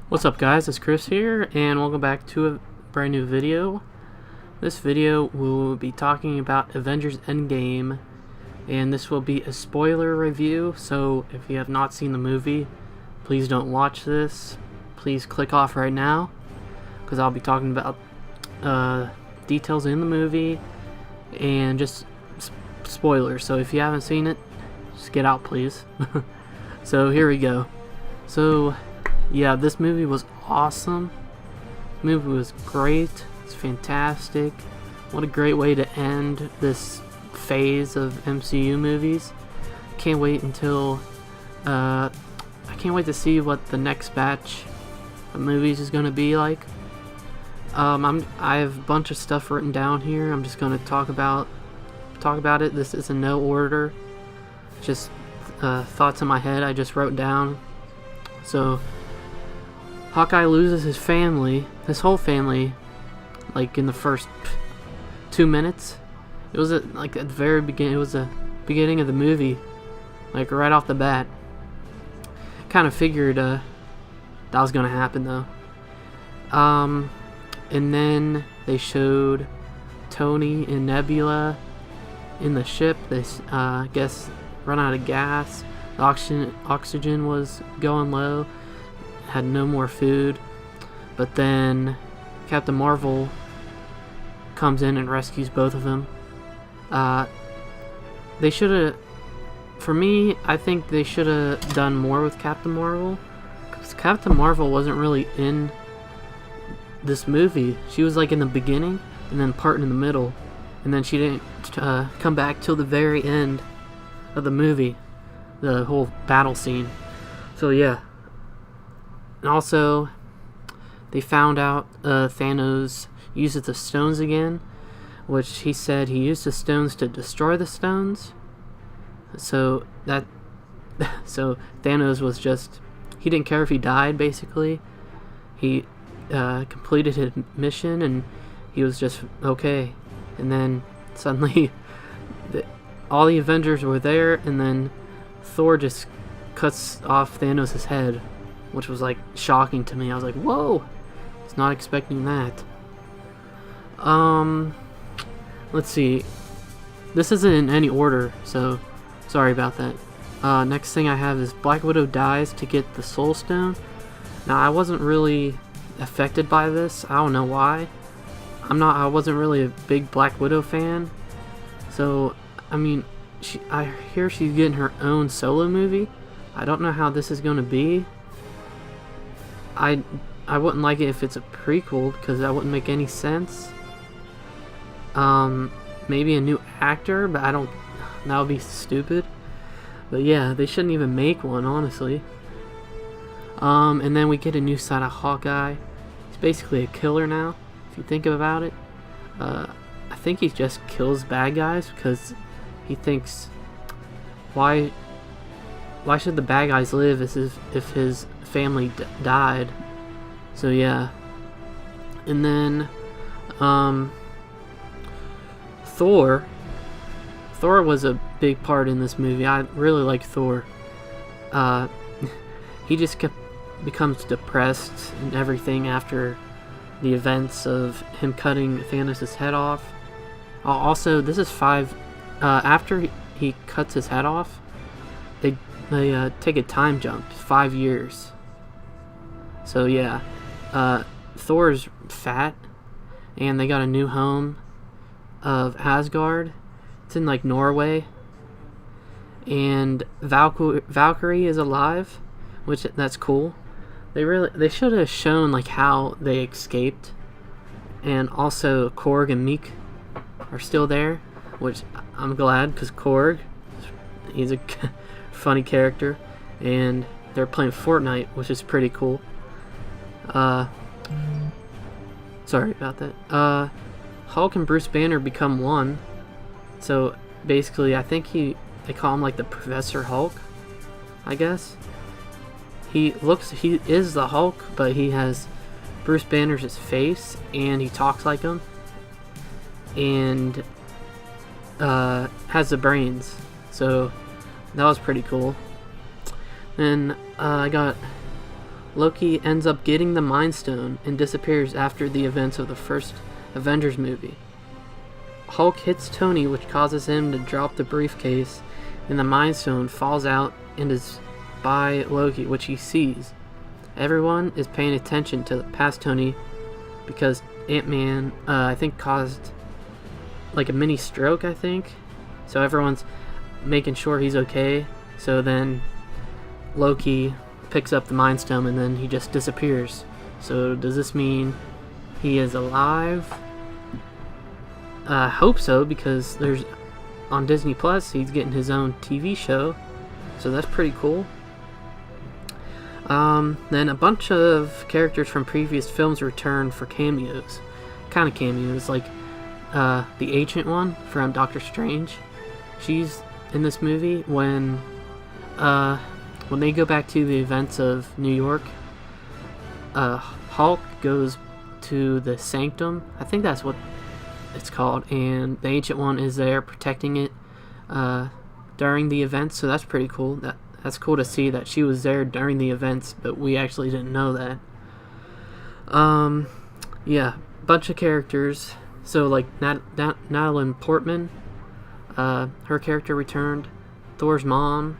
What's up guys, it's Chris here and welcome back to a brand new video. This video will be talking about Avengers Endgame, and this will be a spoiler review, so if you have not seen the movie, please don't watch this. Please click off right now, because I'll be talking about details in the movie and just spoilers, so if you haven't seen it, just get out please. So here we go. So yeah, this movie was awesome. This movie was great. It's fantastic. What a great way to end this phase of MCU movies. Can't wait until I can't wait to see what the next batch of movies is gonna be like. I have a bunch of stuff written down here. I'm just gonna talk about it. This is in no order. Just thoughts in my head I just wrote down. So Hawkeye loses his family, his whole family, like in the first 2 minutes. It was like at the very beginning. It was the beginning of the movie, like right off the bat. Kind of figured that was gonna happen though. And then they showed Tony and Nebula in the ship. They I guess run out of gas. The oxygen was going low. Had no more food, but then Captain Marvel comes in and rescues both of them. They should have, for me, I think they should have done more with Captain Marvel, because Captain Marvel wasn't really in this movie. She was like in the beginning and then part in the middle, and then she didn't come back till the very end of the movie, the whole battle scene. So yeah. And also, they found out Thanos uses the stones again, which he said he used the stones to destroy the stones. So Thanos was just, he didn't care if he died, basically. He completed his mission and he was just okay. And then suddenly all the Avengers were there, and then Thor just cuts off Thanos' head, which was like shocking to me. I was like, whoa, I was not expecting that. Let's see, this isn't in any order, so sorry about that. Next thing I have is Black Widow dies to get the Soul Stone. Now, I wasn't really affected by this. I don't know why. I wasn't really a big Black Widow fan, so I mean, I hear she's getting her own solo movie. I don't know how this is going to be. I wouldn't like it if it's a prequel, because that wouldn't make any sense. Maybe a new actor, but that would be stupid. But yeah, they shouldn't even make one, honestly. And then we get a new side of Hawkeye. He's basically a killer now, if you think about it. I think he just kills bad guys because he thinks, why should the bad guys live if his family died? So yeah. And then Thor was a big part in this movie. I really like Thor. He just becomes depressed and everything after the events of him cutting Thanos' head off. Also, this is after he cuts his head off, they take a time jump, 5 years. So yeah, Thor's fat, and they got a new home of Asgard. It's in like Norway, and Valkyrie is alive, which that's cool. They should have shown like how they escaped, and also Korg and Meek are still there, which I'm glad, because Korg, he's a funny character, and they're playing Fortnite, which is pretty cool. Sorry about that. Hulk and Bruce Banner become one. So basically, I think they call him like the Professor Hulk, I guess. He is the Hulk, but he has Bruce Banner's face, and he talks like him, and has the brains. So that was pretty cool. Then I got Loki ends up getting the Mind Stone and disappears after the events of the first Avengers movie. Hulk hits Tony, which causes him to drop the briefcase, and the Mind Stone falls out and is by Loki, which he sees. Everyone is paying attention to past Tony because Ant-Man, I think, caused like a mini stroke, I think. So everyone's making sure he's okay. So then Loki picks up the Mind Stone and then he just disappears. So does this mean he is alive? I hope so, because there's on Disney Plus he's getting his own TV show, so that's pretty cool. Then a bunch of characters from previous films return for cameos, kind of cameos, like the Ancient One from Doctor Strange. She's in this movie when they go back to the events of New York. Hulk goes to the Sanctum, I think that's what it's called, and the Ancient One is there protecting it during the events, so that's pretty cool. That's cool to see that she was there during the events, but we actually didn't know that. Yeah, bunch of characters. So like Natalie Portman, her character returned. Thor's mom.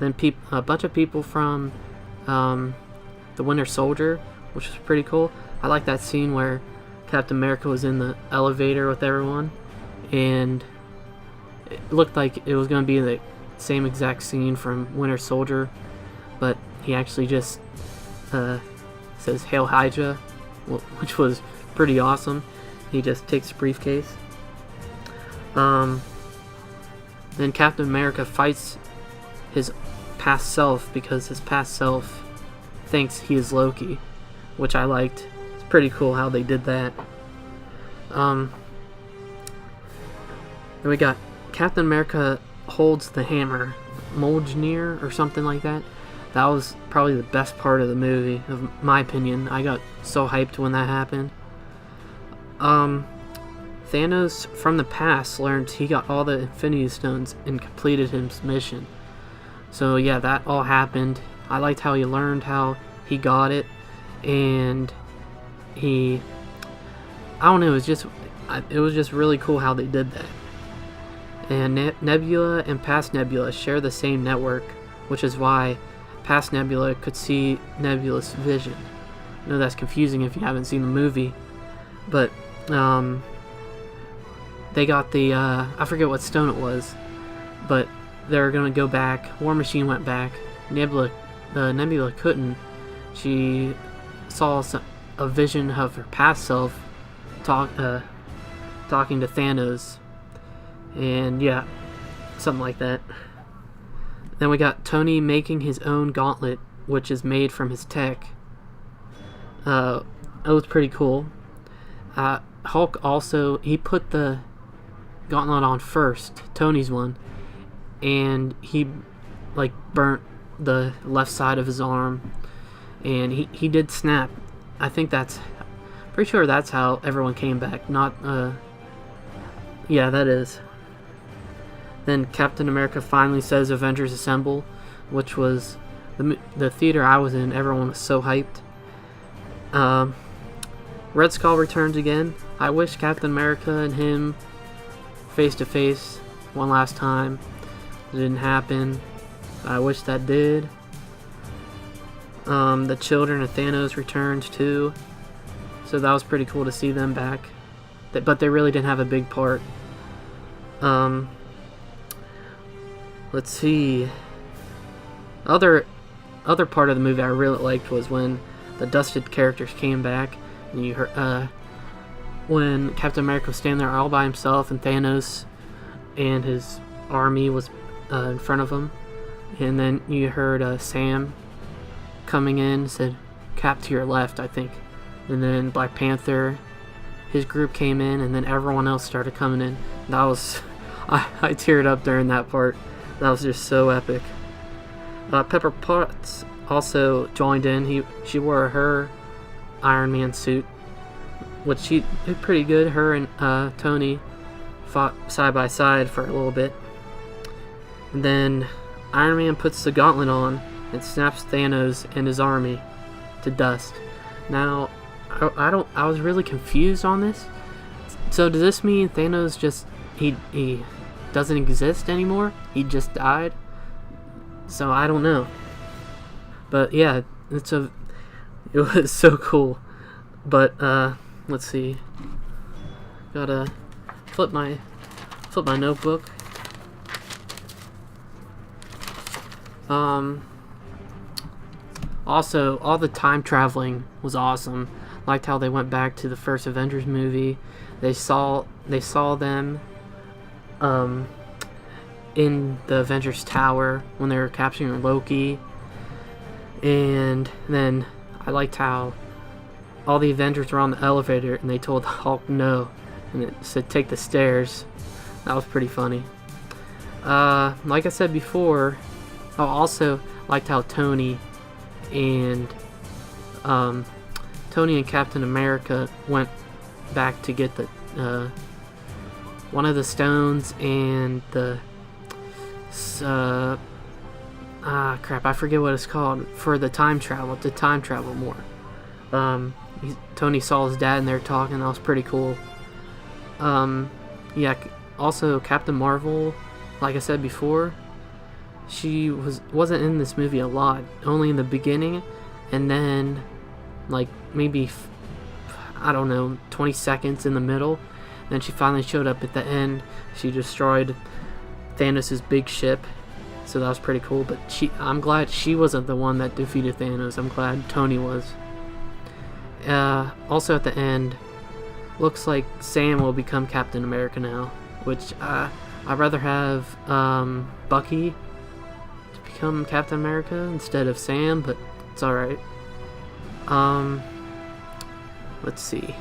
Then a bunch of people from the Winter Soldier, which was pretty cool. I like that scene where Captain America was in the elevator with everyone, and it looked like it was going to be the same exact scene from Winter Soldier, but he actually just says "Hail Hydra," which was pretty awesome. He just takes the briefcase. Then Captain America fights his past self because his past self thinks he is Loki, which I liked. It's pretty cool how they did that. Then we got Captain America holds the hammer, Mjolnir or something like that. That was probably the best part of the movie, of my opinion. I got so hyped when that happened. Thanos from the past learned he got all the Infinity Stones and completed his mission. So yeah, that all happened. I liked how he learned how he got it, and I don't know, it was just really cool how they did that. And Nebula and past Nebula share the same network, which is why past Nebula could see Nebula's vision. I know that's confusing if you haven't seen the movie, but they got the I forget what stone it was, but they're gonna go back. War Machine went back. Nebula couldn't. She saw a vision of her past self talking to Thanos, and yeah, something like that. Then we got Tony making his own gauntlet, which is made from his tech. It was pretty cool. Hulk also, he put the gauntlet on first, Tony's one, and he like burnt the left side of his arm, and he did snap. I think pretty sure that's how everyone came back. Not yeah, that is. Then Captain America finally says Avengers Assemble, which was the theater I was in. Everyone was so hyped. Red Skull returns again. I wish Captain America and him face to face one last time. It didn't happen. I wish that did. The children of Thanos returned too, so that was pretty cool to see them back. But they really didn't have a big part. Let's see. Other part of the movie I really liked was when the dusted characters came back. And you heard when Captain America was standing there all by himself, and Thanos and his army was in front of him, and then you heard Sam coming in, said "Cap to your left," I think, and then Black Panther, his group came in, and then everyone else started coming in. That was I teared up during that part. That was just so epic. Pepper Potts also joined in. She wore her Iron Man suit, which she did pretty good. Her and Tony fought side by side for a little bit. And then Iron Man puts the gauntlet on and snaps Thanos and his army. to dust. Now, I was really confused on this. So does this mean Thanos just he doesn't exist anymore? He just died? So I don't know. But yeah, it was so cool. But let's see. Gotta flip my notebook. Also, all the time traveling was awesome. Liked how they went back to the first Avengers movie. They saw them in the Avengers Tower when they were capturing Loki. And then I liked how all the Avengers were on the elevator and they told Hulk no, and it said take the stairs. That was pretty funny. Like I said before, I also liked how Tony and Captain America went back to get the one of the stones and the crap, I forget what it's called, for the time travel, to time travel more. Tony saw his dad and they were talking. That was pretty cool. Yeah, also Captain Marvel, like I said before, she wasn't in this movie a lot, only in the beginning, and then like maybe I don't know, 20 seconds in the middle. Then she finally showed up at the end. She destroyed Thanos' big ship, so that was pretty cool. But I'm glad she wasn't the one that defeated Thanos. I'm glad Tony was. Also at the end, looks like Sam will become Captain America now, which I'd rather have Bucky to become Captain America instead of Sam, but it's alright. Let's see.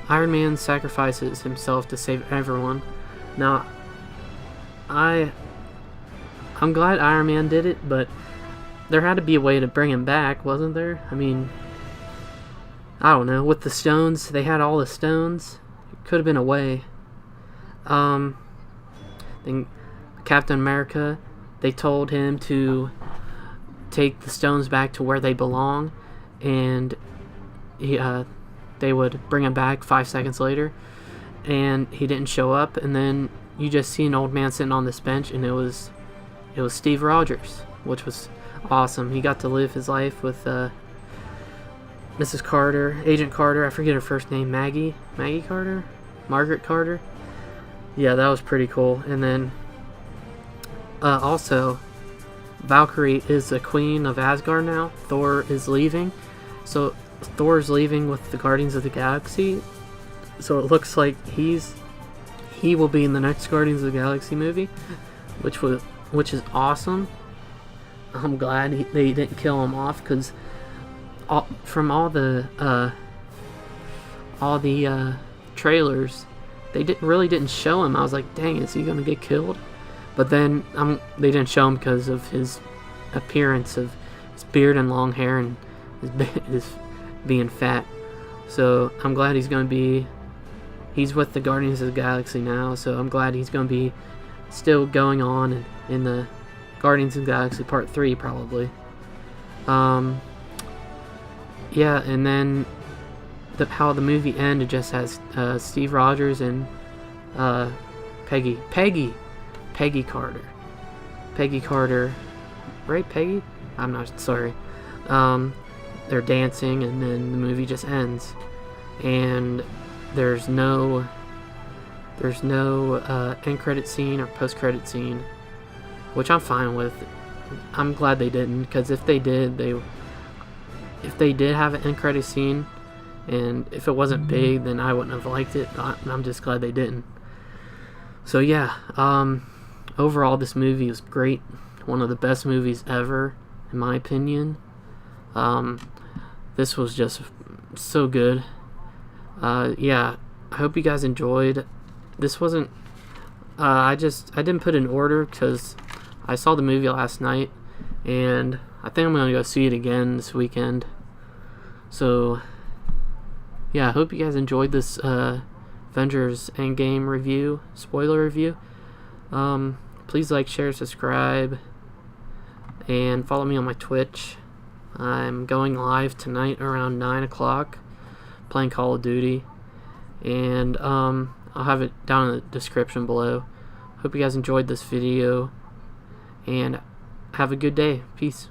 Iron Man sacrifices himself to save everyone. Now, I'm glad Iron Man did it, but there had to be a way to bring him back, wasn't there? I mean, I don't know. With the stones, they had all the stones. It could have been a way. Then Captain America, they told him to take the stones back to where they belong, and they would bring him back 5 seconds later, and he didn't show up. And then you just see an old man sitting on this bench, and it was Steve Rogers, which was awesome. He got to live his life with Mrs. Carter, Agent Carter. I forget her first name, Maggie Carter, Margaret Carter. Yeah, that was pretty cool. And then also, Valkyrie is the queen of Asgard now. Thor is leaving, so Thor's leaving with the Guardians of the Galaxy. So it looks like he will be in the next Guardians of the Galaxy movie, which is awesome. I'm glad they didn't kill him off, because from all the trailers, they really didn't show him. I was like, dang, is he gonna get killed? But then they didn't show him because of his appearance of his beard and long hair and his being fat. So I'm glad he's with the Guardians of the Galaxy now, so I'm glad he's going to be still going on in the Guardians of the Galaxy Part 3 probably. Yeah, and then how the movie ended just has Steve Rogers and Peggy Carter. Peggy Carter, right? Peggy? I'm not sorry. They're dancing, and then the movie just ends, and there's no end credit scene or post credit scene, which I'm fine with. I'm glad they didn't, because if they did have an end credit scene, and if it wasn't big, then I wouldn't have liked it. I'm just glad they didn't. So yeah, overall this movie was great. One of the best movies ever, in my opinion. This was just so good. Yeah, I hope you guys enjoyed. This wasn't I didn't put in order because I saw the movie last night, and I think I'm gonna go see it again this weekend. So yeah, I hope you guys enjoyed this Avengers Endgame review, spoiler review. Please like, share, subscribe, and follow me on my Twitch. I'm going live tonight around 9 o'clock playing Call of Duty, and I'll have it down in the description below. Hope you guys enjoyed this video, and have a good day. Peace.